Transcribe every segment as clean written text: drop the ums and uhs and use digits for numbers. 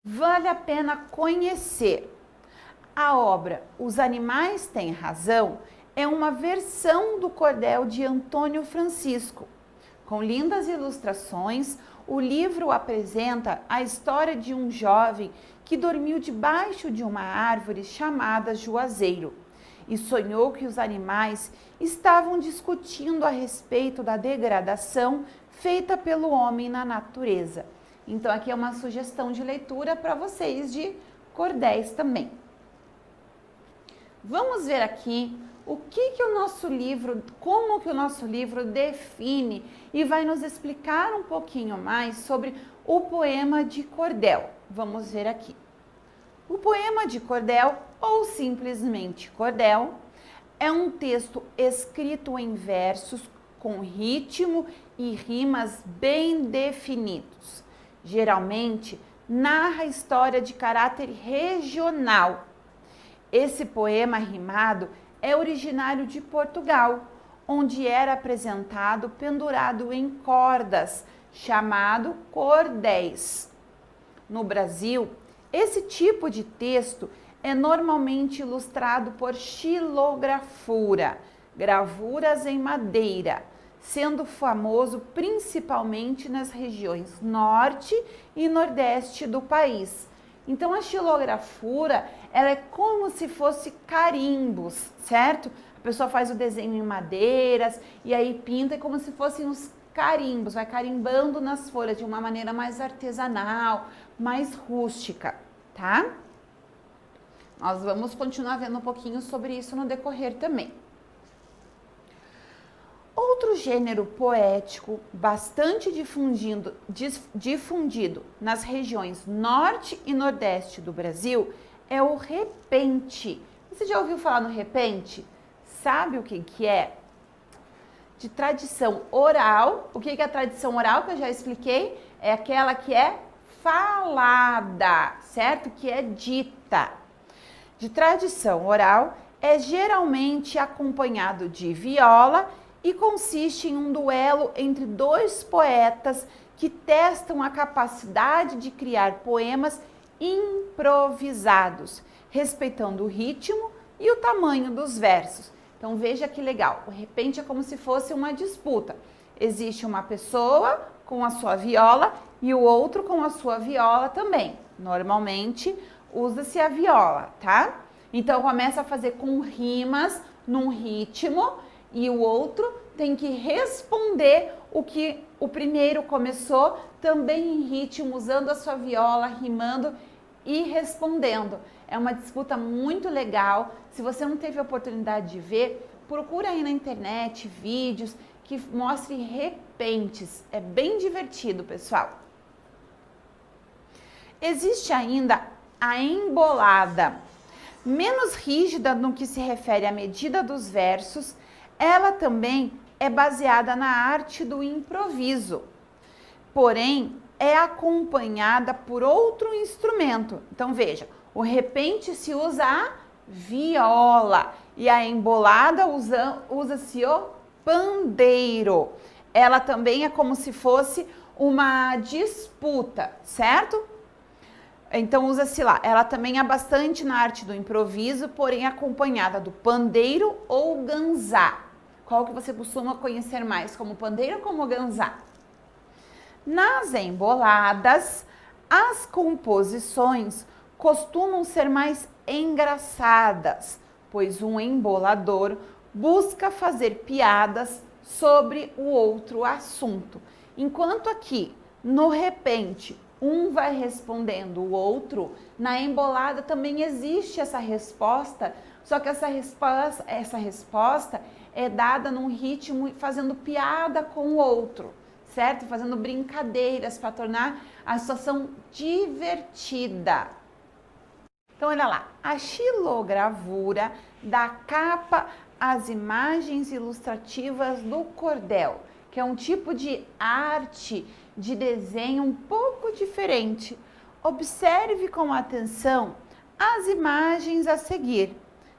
Vale a pena conhecer. A obra Os Animais Têm Razão é uma versão do cordel de Antônio Francisco. Com lindas ilustrações, o livro apresenta a história de um jovem que dormiu debaixo de uma árvore chamada Juazeiro e sonhou que os animais estavam discutindo a respeito da degradação feita pelo homem na natureza. Então aqui é uma sugestão de leitura para vocês de cordéis também. Vamos ver aqui o que o nosso livro, como que o nosso livro define e vai nos explicar um pouquinho mais sobre o poema de cordel. Vamos ver aqui. O poema de cordel, ou simplesmente cordel, é um texto escrito em versos com ritmo e rimas bem definidos. Geralmente, narra história de caráter regional. Esse poema rimado é originário de Portugal, onde era apresentado pendurado em cordas, chamado cordéis. No Brasil, esse tipo de texto é normalmente ilustrado por xilografura, gravuras em madeira, sendo famoso principalmente nas regiões norte e nordeste do país. Então a xilografura, ela é como se fosse carimbos, certo? A pessoa faz o desenho em madeiras e aí pinta como se fossem os carimbos, vai carimbando nas folhas de uma maneira mais artesanal, mais rústica, tá? Nós vamos continuar vendo um pouquinho sobre isso no decorrer também. Outro gênero poético bastante difundido nas regiões norte e nordeste do Brasil é o repente. Você já ouviu falar no repente? Sabe o que é? De tradição oral. O que é a tradição oral que eu já expliquei? É aquela que é falada, certo? Que é dita. De tradição oral é geralmente acompanhado de viola e consiste em um duelo entre dois poetas que testam a capacidade de criar poemas improvisados, respeitando o ritmo e o tamanho dos versos. Então veja que legal, o repente é como se fosse uma disputa. Existe uma pessoa com a sua viola e o outro com a sua viola também. Normalmente usa-se a viola, tá? Então começa a fazer com rimas num ritmo e o outro tem que responder o que o primeiro começou, também em ritmo, usando a sua viola, rimando e respondendo. É uma disputa muito legal. Se você não teve a oportunidade de ver, procura aí na internet vídeos que mostrem repentes. É bem divertido, pessoal. Existe ainda a embolada. Menos rígida no que se refere à medida dos versos, ela também é baseada na arte do improviso, porém é acompanhada por outro instrumento. Então veja, o repente se usa a viola e a embolada usa-se o pandeiro. Ela também é como se fosse uma disputa, certo? Então usa-se lá. Ela também é bastante na arte do improviso, porém acompanhada do pandeiro ou ganzá. Qual que você costuma conhecer mais, como pandeiro ou como ganzá? Nas emboladas, as composições costumam ser mais engraçadas, pois um embolador busca fazer piadas sobre o outro assunto. Enquanto aqui, no repente, um vai respondendo o outro, na embolada também existe essa resposta, só que essa resposta é dada num ritmo fazendo piada com o outro, certo? Fazendo brincadeiras para tornar a situação divertida. Então, olha lá, a xilogravura dá capa às imagens ilustrativas do cordel, que é um tipo de arte de desenho um pouco diferente. Observe com atenção as imagens a seguir.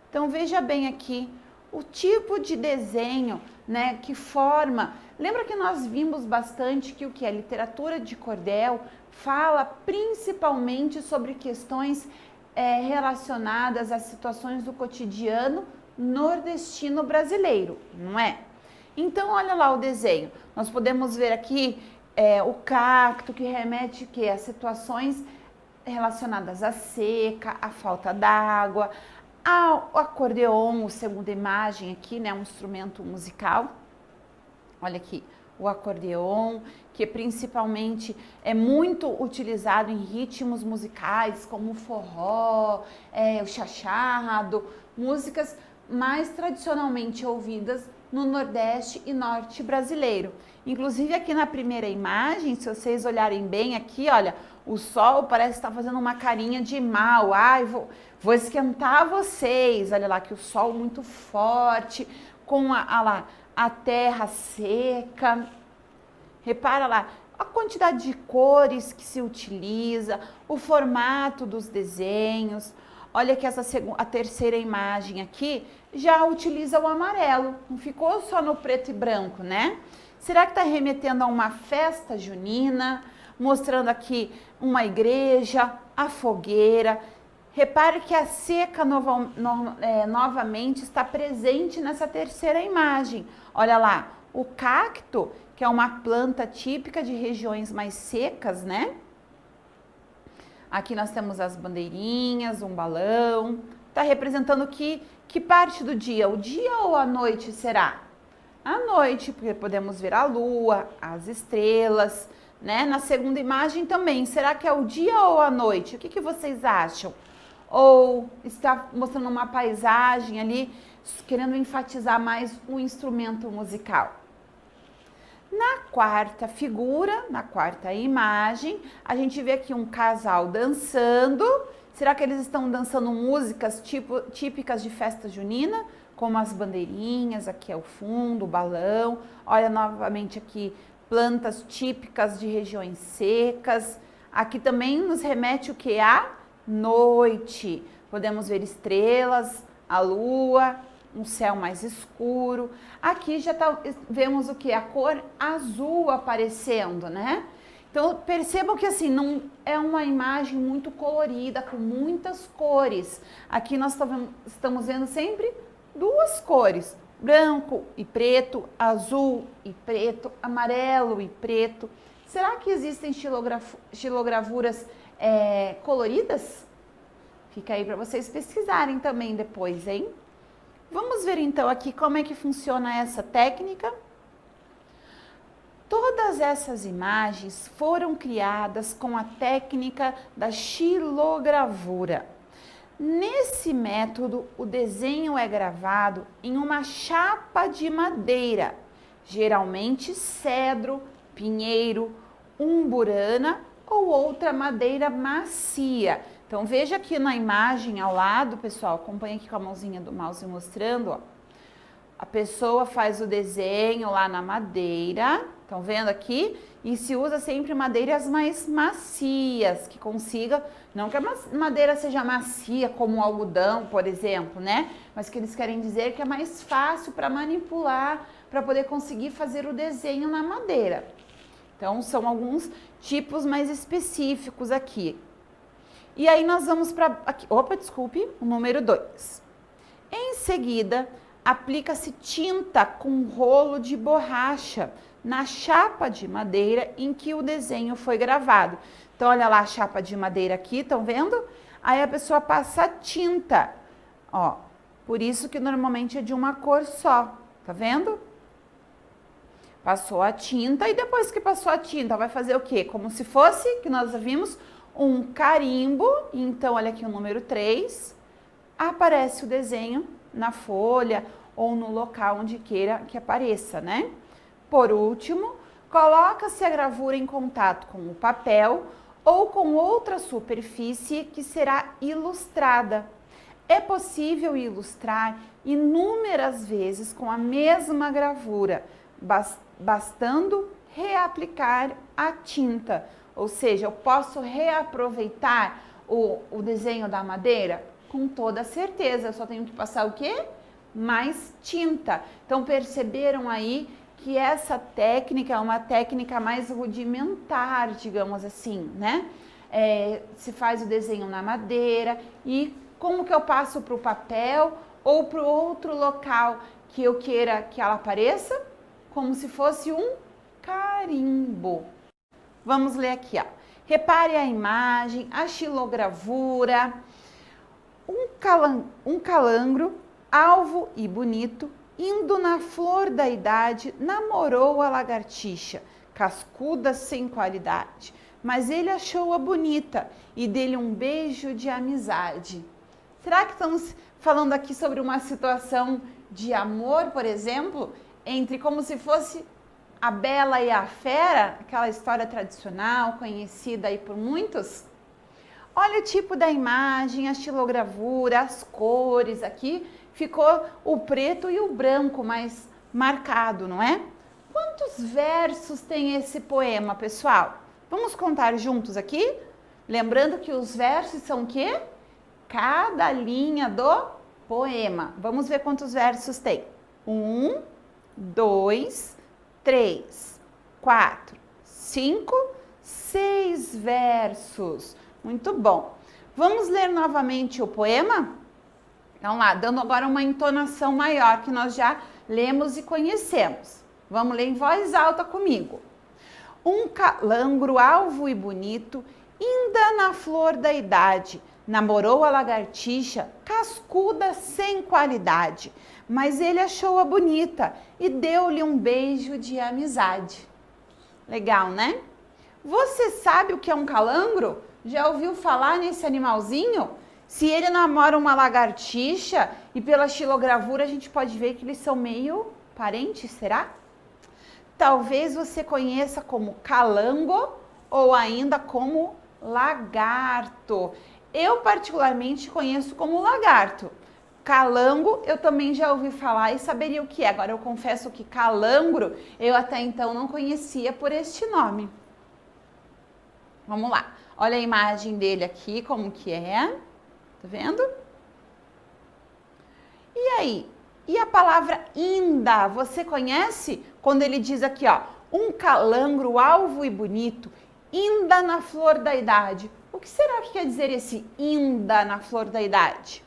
Então veja bem aqui o tipo de desenho, né, que forma Lembra que nós vimos bastante que o que? A literatura de cordel fala principalmente sobre questões relacionadas às situações do cotidiano nordestino brasileiro, não é? Então, olha lá o desenho. Nós podemos ver aqui o cacto, que remete que a situações relacionadas à seca, à falta d'água, ao acordeon, a segunda imagem aqui, né, um instrumento musical. Olha aqui, o acordeon, que principalmente é muito utilizado em ritmos musicais como o forró, o chachado, músicas mais tradicionalmente ouvidas no Nordeste e Norte brasileiro. Inclusive aqui na primeira imagem, se vocês olharem bem aqui, olha, o sol parece estar fazendo uma carinha de mal. Ai, vou esquentar vocês. Olha lá que o sol muito forte, com a terra seca. Repara lá a quantidade de cores que se utiliza, o formato dos desenhos. Olha que a terceira imagem aqui já utiliza o amarelo, não ficou só no preto e branco, né? Será que está remetendo a uma festa junina, mostrando aqui uma igreja, a fogueira? Repare que a seca novamente está presente nessa terceira imagem. Olha lá, o cacto, que é uma planta típica de regiões mais secas, né? Aqui nós temos as bandeirinhas, um balão. Está representando que parte do dia? O dia ou a noite será? À noite, porque podemos ver a lua, as estrelas, né? Na segunda imagem também, será que é o dia ou a noite? O que vocês acham? Ou está mostrando uma paisagem ali, querendo enfatizar mais o instrumento musical? Na quarta figura, na quarta imagem, a gente vê aqui um casal dançando. Será que eles estão dançando músicas típicas de festa junina? Como as bandeirinhas, aqui é o fundo, o balão. Olha novamente aqui, plantas típicas de regiões secas. Aqui também nos remete o que? A noite. Podemos ver estrelas, a lua, um céu mais escuro. Aqui já vemos o que? A cor azul aparecendo, né? Então percebam que assim, não é uma imagem muito colorida, com muitas cores. Aqui nós estamos vendo sempre duas cores, branco e preto, azul e preto, amarelo e preto. Será que existem xilogravuras coloridas? Fica aí para vocês pesquisarem também depois, hein? Vamos ver então aqui como é que funciona essa técnica. Todas essas imagens foram criadas com a técnica da xilogravura. Nesse método, o desenho é gravado em uma chapa de madeira, geralmente cedro, pinheiro, umburana ou outra madeira macia. Então veja aqui na imagem ao lado, pessoal, acompanha aqui com a mãozinha do mouse mostrando, ó. A pessoa faz o desenho lá na madeira, estão vendo aqui? E se usa sempre madeiras mais macias, que consiga, não que a madeira seja macia como o algodão, por exemplo, né? Mas que eles querem dizer que é mais fácil para manipular, para poder conseguir fazer o desenho na madeira. Então são alguns tipos mais específicos aqui. E aí nós vamos para, o número 2. Em seguida, aplica-se tinta com rolo de borracha na chapa de madeira em que o desenho foi gravado. Então, olha lá a chapa de madeira aqui, estão vendo? Aí a pessoa passa tinta, ó. Por isso que normalmente é de uma cor só, tá vendo? Passou a tinta e depois que passou a tinta, vai fazer o quê? Como se fosse, que nós vimos, um carimbo. Então, olha aqui o número 3, aparece o desenho na folha ou no local onde queira que apareça, né? Por último, coloca-se a gravura em contato com o papel ou com outra superfície que será ilustrada. É possível ilustrar inúmeras vezes com a mesma gravura, bastando reaplicar a tinta. Ou seja, eu posso reaproveitar o desenho da madeira? Com toda certeza, eu só tenho que passar o quê? Mais tinta. Então, perceberam aí que essa técnica é uma técnica mais rudimentar, digamos assim, né? Se faz o desenho na madeira e como que eu passo para o papel ou para o outro local que eu queira que ela apareça? Como se fosse um carimbo. Vamos ler aqui, ó. Repare a imagem, a xilogravura. Um calangro, alvo e bonito, indo na flor da idade, namorou a lagartixa, cascuda sem qualidade. Mas ele achou-a bonita e deu-lhe um beijo de amizade. Será que estamos falando aqui sobre uma situação de amor, por exemplo, entre como se fosse a Bela e a Fera, aquela história tradicional, conhecida aí por muitos? Olha o tipo da imagem, a xilogravura, as cores aqui, ficou o preto e o branco mais marcado, não é? Quantos versos tem esse poema, pessoal? Vamos contar juntos aqui? Lembrando que os versos são o quê? Cada linha do poema. Vamos ver quantos versos tem. 1, 2, 3, 4, 5, 6 versos. Muito bom. Vamos ler novamente o poema? Então lá, dando agora uma entonação maior que nós já lemos e conhecemos. Vamos ler em voz alta comigo. Um calangro alvo e bonito, ainda na flor da idade, namorou a lagartixa, cascuda sem qualidade, mas ele achou-a bonita e deu-lhe um beijo de amizade. Legal, né? Você sabe o que é um calangro? Já ouviu falar nesse animalzinho? Se ele namora uma lagartixa e pela xilogravura a gente pode ver que eles são meio parentes, será? Talvez você conheça como calango ou ainda como lagarto. Eu particularmente conheço como lagarto. Calango eu também já ouvi falar e saberia o que é. Agora eu confesso que calangro eu até então não conhecia por este nome. Vamos lá. Olha a imagem dele aqui, como que é. Tá vendo? E aí? E a palavra inda, você conhece? Quando ele diz aqui, ó, um calangro alvo e bonito, inda na flor da idade. O que será que quer dizer esse inda na flor da idade?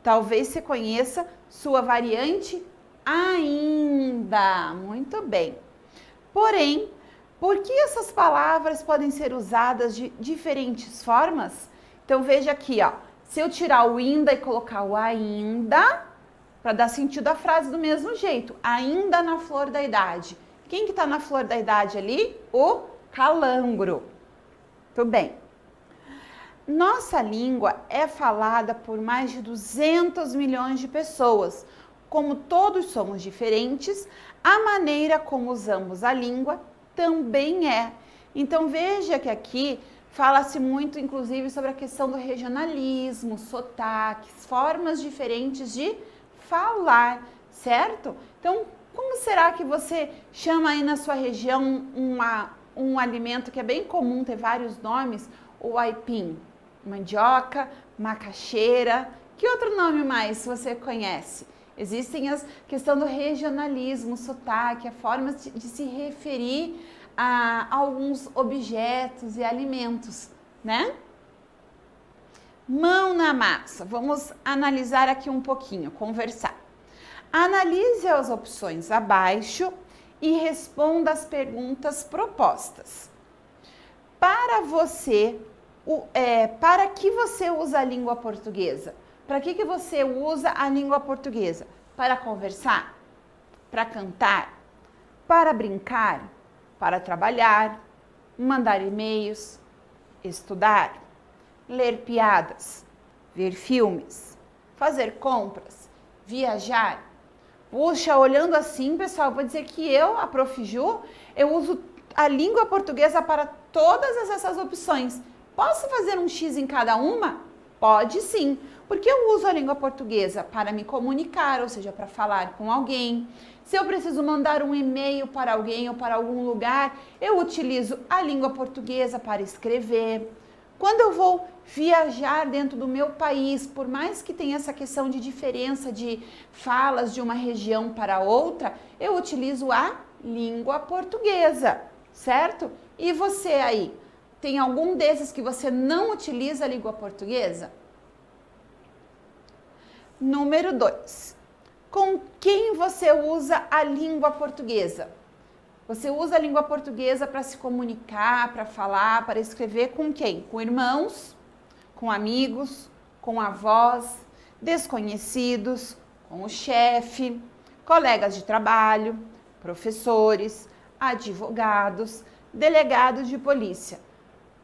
Talvez você conheça sua variante ainda. Muito bem. Porém, por que essas palavras podem ser usadas de diferentes formas? Então veja aqui, ó. Se eu tirar o inda e colocar o ainda, para dar sentido à frase do mesmo jeito. Ainda na flor da idade. Quem que tá na flor da idade ali? O calangro. Tudo bem. Nossa língua é falada por mais de 200 milhões de pessoas. Como todos somos diferentes, a maneira como usamos a língua também é. Então veja que aqui fala-se muito, inclusive, sobre a questão do regionalismo, sotaques, formas diferentes de falar, certo? Então, como será que você chama aí na sua região um alimento que é bem comum, ter vários nomes? O aipim, mandioca, macaxeira. Que outro nome mais você conhece? Existem a questão do regionalismo, sotaque, a forma de se referir a alguns objetos e alimentos, né? Mão na massa. Vamos analisar aqui um pouquinho, conversar. Analise as opções abaixo e responda as perguntas propostas. Para que você usa a língua portuguesa? Para que você usa a língua portuguesa? Para conversar? Para cantar? Para brincar? Para trabalhar? Mandar e-mails? Estudar? Ler piadas? Ver filmes? Fazer compras? Viajar? Puxa, olhando assim, pessoal, vou dizer que eu, a Prof. Ju, eu uso a língua portuguesa para todas essas opções. Posso fazer um X em cada uma? Pode sim, porque eu uso a língua portuguesa para me comunicar, ou seja, para falar com alguém. Se eu preciso mandar um e-mail para alguém ou para algum lugar, eu utilizo a língua portuguesa para escrever. Quando eu vou viajar dentro do meu país, por mais que tenha essa questão de diferença de falas de uma região para outra, eu utilizo a língua portuguesa, certo? E você aí, tem algum desses que você não utiliza a língua portuguesa? Número 2. Com quem você usa a língua portuguesa? Você usa a língua portuguesa para se comunicar, para falar, para escrever com quem? Com irmãos, com amigos, com avós, desconhecidos, com o chefe, colegas de trabalho, professores, advogados, delegados de polícia.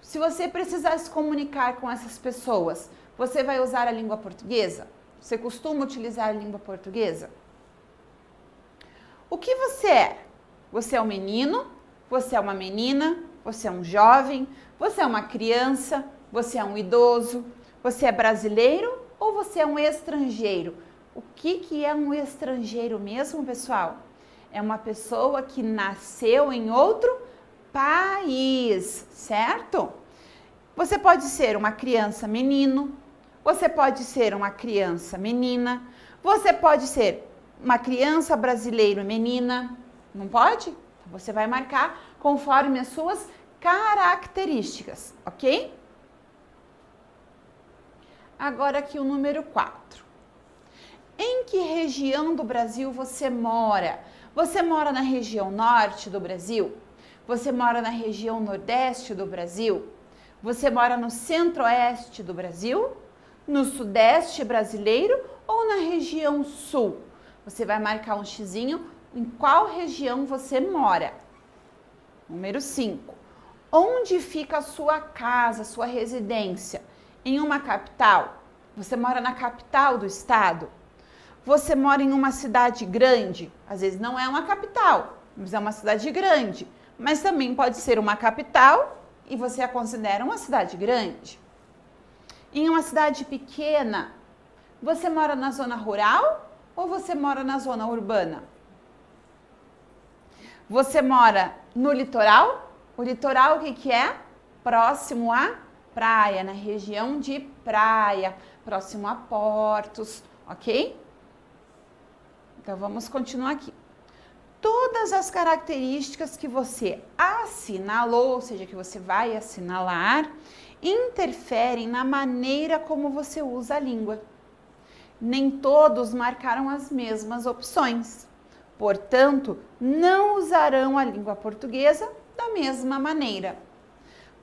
Se você precisar se comunicar com essas pessoas, você vai usar a língua portuguesa? Você costuma utilizar a língua portuguesa? O que você é? Você é um menino? Você é uma menina? Você é um jovem? Você é uma criança? Você é um idoso? Você é brasileiro ou você é um estrangeiro? O que é um estrangeiro mesmo, pessoal? É uma pessoa que nasceu em outro país, certo? Você pode ser uma criança menino, você pode ser uma criança menina, você pode ser uma criança brasileiro menina, não pode? Então, você vai marcar conforme as suas características, ok? Agora aqui o número 4. Em que região do Brasil você mora? Você mora na região norte do Brasil? Você mora na região nordeste do Brasil? Você mora no centro-oeste do Brasil? No sudeste brasileiro ou na região sul? Você vai marcar um xizinho em qual região você mora. Número 5. Onde fica a sua casa, sua residência? Em uma capital? Você mora na capital do estado? Você mora em uma cidade grande? Às vezes não é uma capital, mas é uma cidade grande. Mas também pode ser uma capital e você a considera uma cidade grande. Em uma cidade pequena, você mora na zona rural ou você mora na zona urbana? Você mora no litoral? O litoral o que é? Próximo à praia, na região de praia, próximo a portos, ok? Então vamos continuar aqui. Todas as características que você assinalou, ou seja, que você vai assinalar, interferem na maneira como você usa a língua. Nem todos marcaram as mesmas opções. Portanto, não usarão a língua portuguesa da mesma maneira.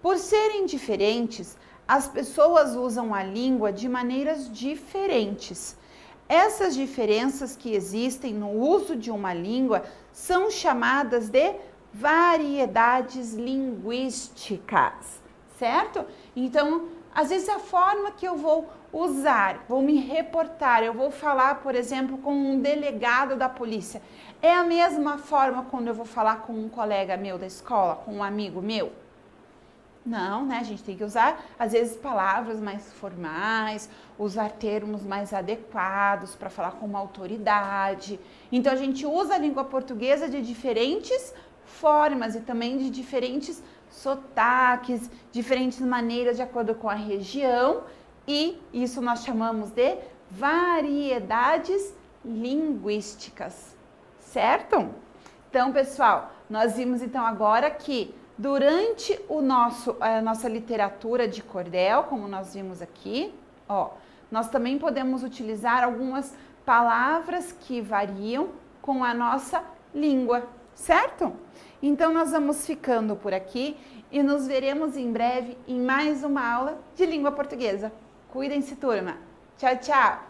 Por serem diferentes, as pessoas usam a língua de maneiras diferentes. Essas diferenças que existem no uso de uma língua são chamadas de variedades linguísticas, certo? Então, às vezes a forma que eu vou usar, vou me reportar, eu vou falar, por exemplo, com um delegado da polícia, é a mesma forma quando eu vou falar com um colega meu da escola, com um amigo meu? Não, né? A gente tem que usar, às vezes, palavras mais formais, usar termos mais adequados para falar com uma autoridade. Então, a gente usa a língua portuguesa de diferentes formas e também de diferentes sotaques, diferentes maneiras de acordo com a região, e isso nós chamamos de variedades linguísticas, certo? Então, pessoal, nós vimos então agora que durante a nossa literatura de cordel, como nós vimos aqui, ó, nós também podemos utilizar algumas palavras que variam com a nossa língua, certo? Então, nós vamos ficando por aqui e nos veremos em breve em mais uma aula de língua portuguesa. Cuidem-se, turma. Tchau, tchau!